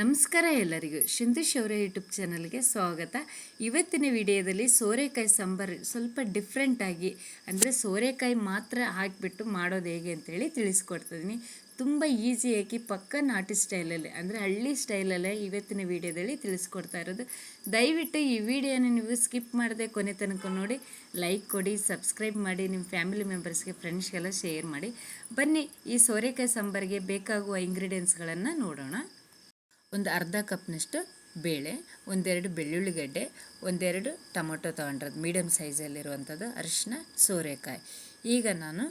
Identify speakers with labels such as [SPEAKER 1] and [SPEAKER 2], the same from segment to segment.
[SPEAKER 1] ನಮಸ್ಕಾರ ಎಲ್ಲರಿಗೂ. ಶಿಂದೀಶ್ ಅವರ ಯೂಟ್ಯೂಬ್ ಚಾನಲ್ಗೆ ಸ್ವಾಗತ. ಇವತ್ತಿನ ವಿಡಿಯೋದಲ್ಲಿ ಸೋರೆಕಾಯಿ ಸಾಂಬಾರು ಸ್ವಲ್ಪ ಡಿಫ್ರೆಂಟಾಗಿ, ಅಂದರೆ ಸೋರೆಕಾಯಿ ಮಾತ್ರ ಹಾಕಿಬಿಟ್ಟು ಮಾಡೋದು ಹೇಗೆ ಅಂತೇಳಿ ತಿಳಿಸ್ಕೊಡ್ತಿದ್ದೀನಿ. ತುಂಬ ಈಸಿಯಾಗಿ ಪಕ್ಕ ನಾಟಿ ಸ್ಟೈಲಲ್ಲಿ, ಅಂದರೆ ಹಳ್ಳಿ ಸ್ಟೈಲಲ್ಲೇ ಇವತ್ತಿನ ವಿಡಿಯೋದಲ್ಲಿ ತಿಳಿಸ್ಕೊಡ್ತಾ ಇರೋದು. ದಯವಿಟ್ಟು ಈ ವಿಡಿಯೋನ ನೀವು ಸ್ಕಿಪ್ ಮಾಡದೆ ಕೊನೆ ತನಕ ನೋಡಿ, ಲೈಕ್ ಕೊಡಿ, ಸಬ್ಸ್ಕ್ರೈಬ್ ಮಾಡಿ, ನಿಮ್ಮ ಫ್ಯಾಮಿಲಿ ಮೆಂಬರ್ಸ್ಗೆ, ಫ್ರೆಂಡ್ಸ್ಗೆಲ್ಲ ಶೇರ್ ಮಾಡಿ. ಬನ್ನಿ ಈ ಸೋರೆಕಾಯಿ ಸಾಂಬಾರಿಗೆ ಬೇಕಾಗುವ ಇಂಗ್ರೀಡಿಯೆಂಟ್ಸ್ಗಳನ್ನು ನೋಡೋಣ. ಒಂದು ಅರ್ಧ ಕಪ್ನಷ್ಟು ಬೇಳೆ, ಒಂದೆರಡು ಬೆಳ್ಳುಳ್ಳಿ ಗಡ್ಡೆ, ಒಂದೆರಡು ಟೊಮೊಟೊ ತೊಗೊಂಡಿರೋದು ಮೀಡಿಯಮ್ ಸೈಜಲ್ಲಿರುವಂಥದ್ದು, ಅರಿಶಿನ, ಸೋರೆಕಾಯಿ. ಈಗ ನಾನು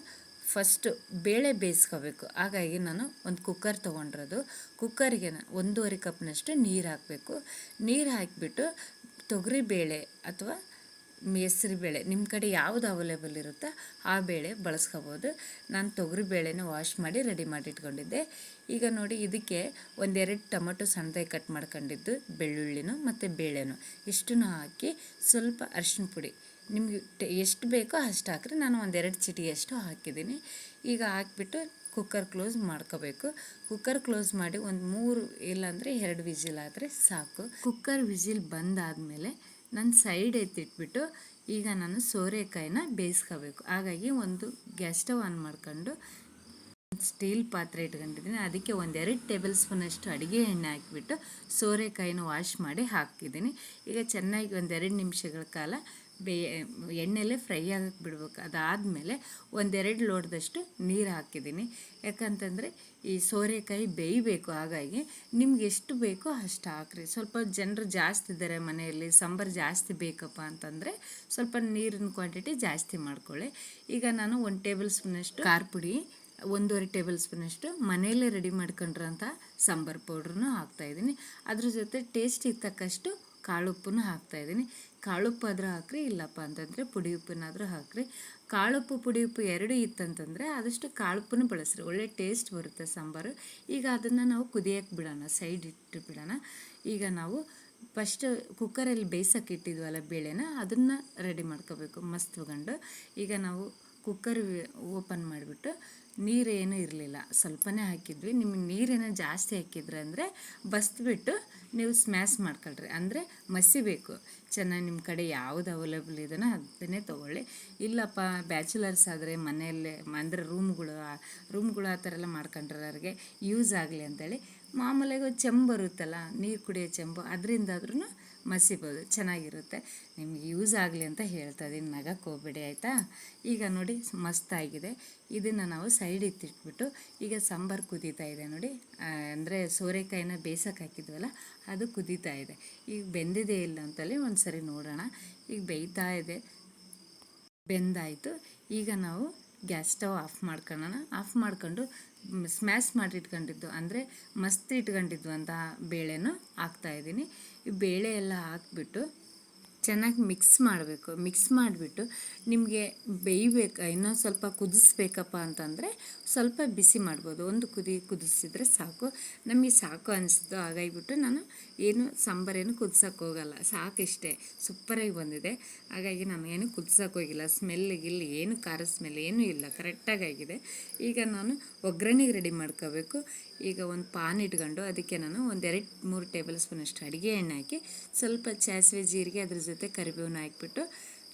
[SPEAKER 1] ಫಸ್ಟು ಬೇಳೆ ಬೇಯಿಸ್ಕೋಬೇಕು. ಹಾಗಾಗಿ ನಾನು ಒಂದು ಕುಕ್ಕರ್ ತೊಗೊಂಡಿರೋದು. ಕುಕ್ಕರಿಗೆ 1.5 ಕಪ್ನಷ್ಟು ನೀರು ಹಾಕಬೇಕು. ನೀರು ಹಾಕಿಬಿಟ್ಟು ತೊಗರಿಬೇಳೆ ಅಥವಾ ಹೆಸರುಬೇಳೆ, ನಿಮ್ಮ ಕಡೆ ಯಾವುದು ಅವೈಲೇಬಲ್ ಇರುತ್ತೋ ಆ ಬೇಳೆ ಬಳಸ್ಕೋಬೋದು. ನಾನು ತೊಗರಿಬೇಳೆನ ವಾಶ್ ಮಾಡಿ ರೆಡಿ ಮಾಡಿ ಇಟ್ಕೊಂಡಿದ್ದೆ. ಈಗ ನೋಡಿ, ಇದಕ್ಕೆ ಒಂದೆರಡು ಟೊಮೊಟೊ ಸಣ್ಣದಾಗಿ ಕಟ್ ಮಾಡ್ಕೊಂಡಿದ್ದು, ಬೆಳ್ಳುಳ್ಳಿನೂ ಮತ್ತು ಬೇಳೆನೂ ಇಷ್ಟನ್ನು ಹಾಕಿ ಸ್ವಲ್ಪ ಅರಿಶಿನ ಪುಡಿ ನಿಮಗೆ ಎಷ್ಟು ಬೇಕೋ ಅಷ್ಟು ಹಾಕ್ರಿ. ನಾನು ಒಂದೆರಡು ಚಿಟಿಗೆಯಷ್ಟು ಹಾಕಿದ್ದೀನಿ. ಈಗ ಹಾಕಿಬಿಟ್ಟು ಕುಕ್ಕರ್ ಕ್ಲೋಸ್ ಮಾಡ್ಕೋಬೇಕು. ಕುಕ್ಕರ್ ಕ್ಲೋಸ್ ಮಾಡಿ ಒಂದು 3 ಇಲ್ಲಾಂದರೆ 2 ವಿಸಿಲ್ ಆದರೆ ಸಾಕು. ಕುಕ್ಕರ್ ವಿಸಿಲ್ ಬಂದಾದಮೇಲೆ ನಾನು ಸೈಡ್ ಎತ್ತಿಟ್ಬಿಟ್ಟು ಈಗ ನಾನು ಸೋರೆಕಾಯಿನ ಬೇಯಿಸ್ಕೋಬೇಕು. ಹಾಗಾಗಿ ಒಂದು ಗ್ಯಾಸ್ ಸ್ಟವ್ ಆನ್ ಮಾಡ್ಕೊಂಡು ಸ್ಟೀಲ್ ಪಾತ್ರೆ ಇಟ್ಕೊಂಡಿದ್ದೀನಿ. ಅದಕ್ಕೆ 1-2 ಟೇಬಲ್ ಸ್ಪೂನಷ್ಟು ಅಡುಗೆ ಎಣ್ಣೆ ಹಾಕಿಬಿಟ್ಟು ಸೋರೆಕಾಯಿನ ವಾಶ್ ಮಾಡಿ ಹಾಕಿದ್ದೀನಿ. ಈಗ ಚೆನ್ನಾಗಿ 1-2 ನಿಮಿಷಗಳ ಕಾಲ ಎಣ್ಣೆಲೇ ಫ್ರೈ ಆಗಕ್ಕೆ ಬಿಡ್ಬೇಕು. ಅದಾದಮೇಲೆ 1-2 ಲೋಟದಷ್ಟು ನೀರು ಹಾಕಿದ್ದೀನಿ. ಯಾಕಂತಂದರೆ ಈ ಸೋರೆಕಾಯಿ ಬೇಯಬೇಕು. ಹಾಗಾಗಿ ನಿಮ್ಗೆ ಎಷ್ಟು ಬೇಕೋ ಅಷ್ಟು ಹಾಕ್ರಿ. ಸ್ವಲ್ಪ ಜನರು ಜಾಸ್ತಿ ಇದ್ದಾರೆ ಮನೆಯಲ್ಲಿ, ಸಾಂಬಾರು ಜಾಸ್ತಿ ಬೇಕಪ್ಪ ಅಂತಂದರೆ ಸ್ವಲ್ಪ ನೀರಿನ ಕ್ವಾಂಟಿಟಿ ಜಾಸ್ತಿ ಮಾಡ್ಕೊಳ್ಳಿ. ಈಗ ನಾನು 1 ಟೇಬಲ್ ಸ್ಪೂನಷ್ಟು ಖಾರ ಪುಡಿ, 1.5 ಟೇಬಲ್ ಸ್ಪೂನಷ್ಟು ಮನೆಯಲ್ಲೇ ರೆಡಿ ಮಾಡ್ಕೊಂಡಿರೋಂಥ ಸಾಂಬಾರು ಪೌಡ್ರನ್ನು ಹಾಕ್ತಾಯಿದ್ದೀನಿ. ಅದ್ರ ಜೊತೆ ಟೇಸ್ಟಿಗೆ ತಕ್ಕಷ್ಟು ಕಾಳುಪ್ಪನ್ನು ಹಾಕ್ತಾಯಿದ್ದೀನಿ. ಕಾಳುಪ್ಪು ಆದರೂ ಹಾಕ್ರಿ, ಇಲ್ಲಪ್ಪ ಅಂತಂದರೆ ಪುಡಿ ಉಪ್ಪನ್ನಾದರೂ ಹಾಕ್ರಿ. ಕಾಳುಪ್ಪು ಪುಡಿ ಉಪ್ಪು ಎರಡೂ ಇತ್ತಂತಂದರೆ ಆದಷ್ಟು ಕಾಳುಪ್ಪನ್ನು ಬಳಸ್ರಿ, ಒಳ್ಳೆ ಟೇಸ್ಟ್ ಬರುತ್ತೆ ಸಾಂಬಾರು. ಈಗ ಅದನ್ನು ನಾವು ಕುದಿಯೋಕ್ಕೆ ಬಿಡೋಣ, ಸೈಡ್ ಇಟ್ಟು ಬಿಡೋಣ. ಈಗ ನಾವು ಫಸ್ಟ್ ಕುಕ್ಕರಲ್ಲಿ ಬೇಯಿಸೋಕೆ ಇಟ್ಟಿದ್ವಲ್ಲ ಬೇಳೆನ, ಅದನ್ನು ರೆಡಿ ಮಾಡ್ಕೋಬೇಕು ಮಸ್ತ್ ತಗೊಂಡು. ಈಗ ನಾವು ಕುಕ್ಕರ್ ಓಪನ್ ಮಾಡಿಬಿಟ್ಟು ನೀರೇನೂ ಇರಲಿಲ್ಲ, ಸ್ವಲ್ಪನೇ ಹಾಕಿದ್ವಿ. ನಿಮಗೆ ನೀರೇನೋ ಜಾಸ್ತಿ ಹಾಕಿದ್ರೆ ಅಂದರೆ ಬಸ್ಬಿಟ್ಟು ನೀವು ಸ್ಮ್ಯಾಶ್ ಮಾಡ್ಕೊಳ್ರಿ, ಅಂದರೆ ಮಸಿಬೇಕು ಚೆನ್ನಾಗಿ. ನಿಮ್ಮ ಕಡೆ ಯಾವುದು ಅವೈಲೇಬಲ್ ಇದೆಯೋ ಅದನ್ನೇ ತೊಗೊಳ್ಳಿ. ಇಲ್ಲಪ್ಪ ಬ್ಯಾಚುಲರ್ಸ್ ಆದರೆ ಮನೆಯಲ್ಲೇ, ಅಂದರೆ ರೂಮ್ಗಳು ಆ ಥರ ಎಲ್ಲ ಮಾಡ್ಕೊಂಡಿರೋರಿಗೆ ಯೂಸ್ ಆಗಲಿ ಅಂತೇಳಿ ಮಾಮೂಲಿಯಾಗಿ ಚೆಂಬು ಬರುತ್ತಲ್ಲ, ನೀರು ಕುಡಿಯೋ ಚೆಂಬು, ಅದರಿಂದಾದ್ರೂ ಮಸಿಬೋದು, ಚೆನ್ನಾಗಿರುತ್ತೆ. ನಿಮ್ಗೆ ಯೂಸ್ ಆಗಲಿ ಅಂತ ಹೇಳ್ತಾ ಇದ್ದೀನಿ, ನಗಕ್ಕೆ ಹೋಗ್ಬೇಡಿ ಆಯಿತಾ. ಈಗ ನೋಡಿ ಮಸ್ತಾಗಿದೆ. ಇದನ್ನು ನಾವು ಸೈಡ್ ಇಟ್ಟಿಟ್ಬಿಟ್ಟು ಈಗ ಸಾಂಬಾರು ಕುದೀತಾ ಇದೆ ನೋಡಿ, ಅಂದರೆ ಸೋರೆಕಾಯಿನ ಬೇಯಿಸೋಕೆ ಹಾಕಿದ್ವಲ್ಲ ಅದು ಕುದೀತಾ ಇದೆ. ಈಗ ಬೆಂದಿದೆ ಇಲ್ಲ ಅಂತೇಳಿ ಒಂದು ಸರಿ ನೋಡೋಣ. ಈಗ ಬೇಯ್ತಾ ಇದೆ, ಬೆಂದಾಯಿತು. ಈಗ ನಾವು ಗ್ಯಾಸ್ ಸ್ಟವ್ ಆಫ್ ಮಾಡ್ಕೊಳ್ಳೋಣ. ಆಫ್ ಮಾಡ್ಕೊಂಡು ಸ್ಮ್ಯಾಶ್ ಮಾಡಿ ಇಟ್ಕೊಂಡಿದ್ದು, ಅಂದರೆ ಮಸ್ತ್ ಇಟ್ಕೊಂಡಿದ್ವು ಅಂತ ಬೇಳೆನೂ ಹಾಕ್ತಾಯಿದ್ದೀನಿ. ಈ ಬೇಳೆ ಎಲ್ಲ ಹಾಕ್ಬಿಟ್ಟು ಚೆನ್ನಾಗಿ ಮಿಕ್ಸ್ ಮಾಡಬೇಕು. ಮಿಕ್ಸ್ ಮಾಡಿಬಿಟ್ಟು ನಿಮಗೆ ಬೇಯಬೇಕು, ಇನ್ನೊಂದು ಸ್ವಲ್ಪ ಕುದಿಸ್ಬೇಕಪ್ಪ ಅಂತಂದರೆ ಸ್ವಲ್ಪ ಬಿಸಿ ಮಾಡ್ಬೋದು. ಒಂದು ಕುದಿಸಿದ್ರೆ ಸಾಕು. ನಮಗೆ ಸಾಕು ಅನಿಸ್ತು, ಹಾಗಾಗಿಬಿಟ್ಟು ನಾನು ಸಾಂಬಾರೇನು ಕುದಿಸೋಕೆ ಹೋಗಲ್ಲ, ಸಾಕಿಷ್ಟೇ. ಸೂಪರಾಗಿ ಬಂದಿದೆ. ಹಾಗಾಗಿ ನಾನು ಏನು ಕುದಿಸೋಕೆ ಹೋಗಿಲ್ಲ. ಸ್ಮೆಲ್ಲಿಗಿಲ್ಲ, ಏನು ಖಾರ ಸ್ಮೆಲ್ ಏನೂ ಇಲ್ಲ, ಕರೆಕ್ಟಾಗಿದೆ. ಈಗ ನಾನು ಒಗ್ಗರಣೆಗೆ ರೆಡಿ ಮಾಡ್ಕೋಬೇಕು. ಈಗ ಒಂದು ಪಾನ್ ಇಟ್ಕೊಂಡು ಅದಕ್ಕೆ ನಾನು 1-2-3 ಟೇಬಲ್ ಸ್ಪೂನಷ್ಟು ಅಡುಗೆ ಎಣ್ಣೆ ಹಾಕಿ ಸ್ವಲ್ಪ ಸಾಸಿವೆ ಜೀರಿಗೆ ಅದ್ರ ಜೊತೆ ಕರಿಬೇವನ್ನ ಹಾಕಿಬಿಟ್ಟು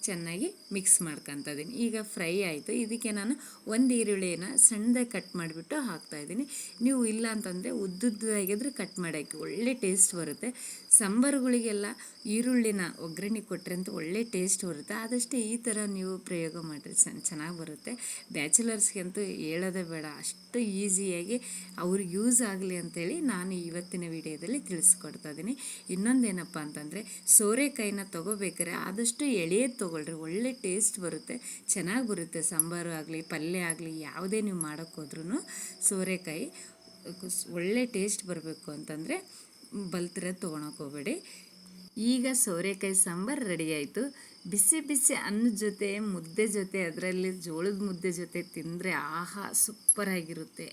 [SPEAKER 1] ಚೆನ್ನಾಗಿ ಮಿಕ್ಸ್ ಮಾಡ್ಕೊತಿದ್ದೀನಿ. ಈಗ ಫ್ರೈ ಆಯಿತು. ಇದಕ್ಕೆ ನಾನು 1 ಈರುಳ್ಳಿನ ಸಣ್ಣದಾಗಿ ಕಟ್ ಮಾಡಿಬಿಟ್ಟು ಹಾಕ್ತಾಯಿದ್ದೀನಿ. ನೀವು ಇಲ್ಲ ಅಂತಂದರೆ ಉದ್ದುದ್ದಾಗಿದ್ರೆ ಕಟ್ ಮಾಡಿ ಹಾಕಿ, ಒಳ್ಳೆ ಟೇಸ್ಟ್ ಬರುತ್ತೆ. ಸಾಂಬಾರುಗಳಿಗೆಲ್ಲ ಈರುಳ್ಳಿನ ಒಗ್ಗರಣೆ ಕೊಟ್ಟರೆ ಅಂತ ಒಳ್ಳೆ ಟೇಸ್ಟ್ ಬರುತ್ತೆ. ಆದಷ್ಟು ಈ ಥರ ನೀವು ಪ್ರಯೋಗ ಮಾಡಿರಿ, ಚೆನ್ನಾಗಿ ಬರುತ್ತೆ. ಬ್ಯಾಚುಲರ್ಸ್ಗೆ ಅಂತೂ ಹೇಳೋದೇ ಬೇಡ, ಅಷ್ಟು ಈಸಿಯಾಗಿ ಅವ್ರಿಗೆ ಯೂಸ್ ಆಗಲಿ ಅಂತೇಳಿ ನಾನು ಇವತ್ತಿನ ವಿಡಿಯೋದಲ್ಲಿ ತಿಳಿಸ್ಕೊಡ್ತಾ ಇದ್ದೀನಿ. ಇನ್ನೊಂದೇನಪ್ಪ ಅಂತಂದರೆ ಸೋರೆಕಾಯಿನ ತೊಗೋಬೇಕಾದ್ರೆ ಆದಷ್ಟು ಎಳೆಯದು ತೊಗೊಳ್ರಿ, ಒಳ್ಳೆ ಟೇಸ್ಟ್ ಬರುತ್ತೆ, ಚೆನ್ನಾಗಿ ಬರುತ್ತೆ. ಸಾಂಬಾರು ಆಗಲಿ ಪಲ್ಯ ಆಗಲಿ ಯಾವುದೇ ನೀವು ಮಾಡೋಕ್ಕೋದ್ರೂ ಸೋರೆಕಾಯಿ ಒಳ್ಳೆ ಟೇಸ್ಟ್ ಬರಬೇಕು ಅಂತಂದರೆ ಬಲ್ತಿರ ತೊಗೊಳಕ್ಕೆ ಹೋಗಬೇಡಿ. ಈಗ ಸೋರೆಕಾಯಿ ಸಾಂಬಾರು ರೆಡಿ ಆಯಿತು. ಬಿಸಿ ಬಿಸಿ ಅನ್ನದ ಜೊತೆ, ಮುದ್ದೆ ಜೊತೆ, ಅದರಲ್ಲಿ ಜೋಳದ ಮುದ್ದೆ ಜೊತೆ ತಿಂದರೆ ಆಹಾ ಸೂಪರಾಗಿರುತ್ತೆ.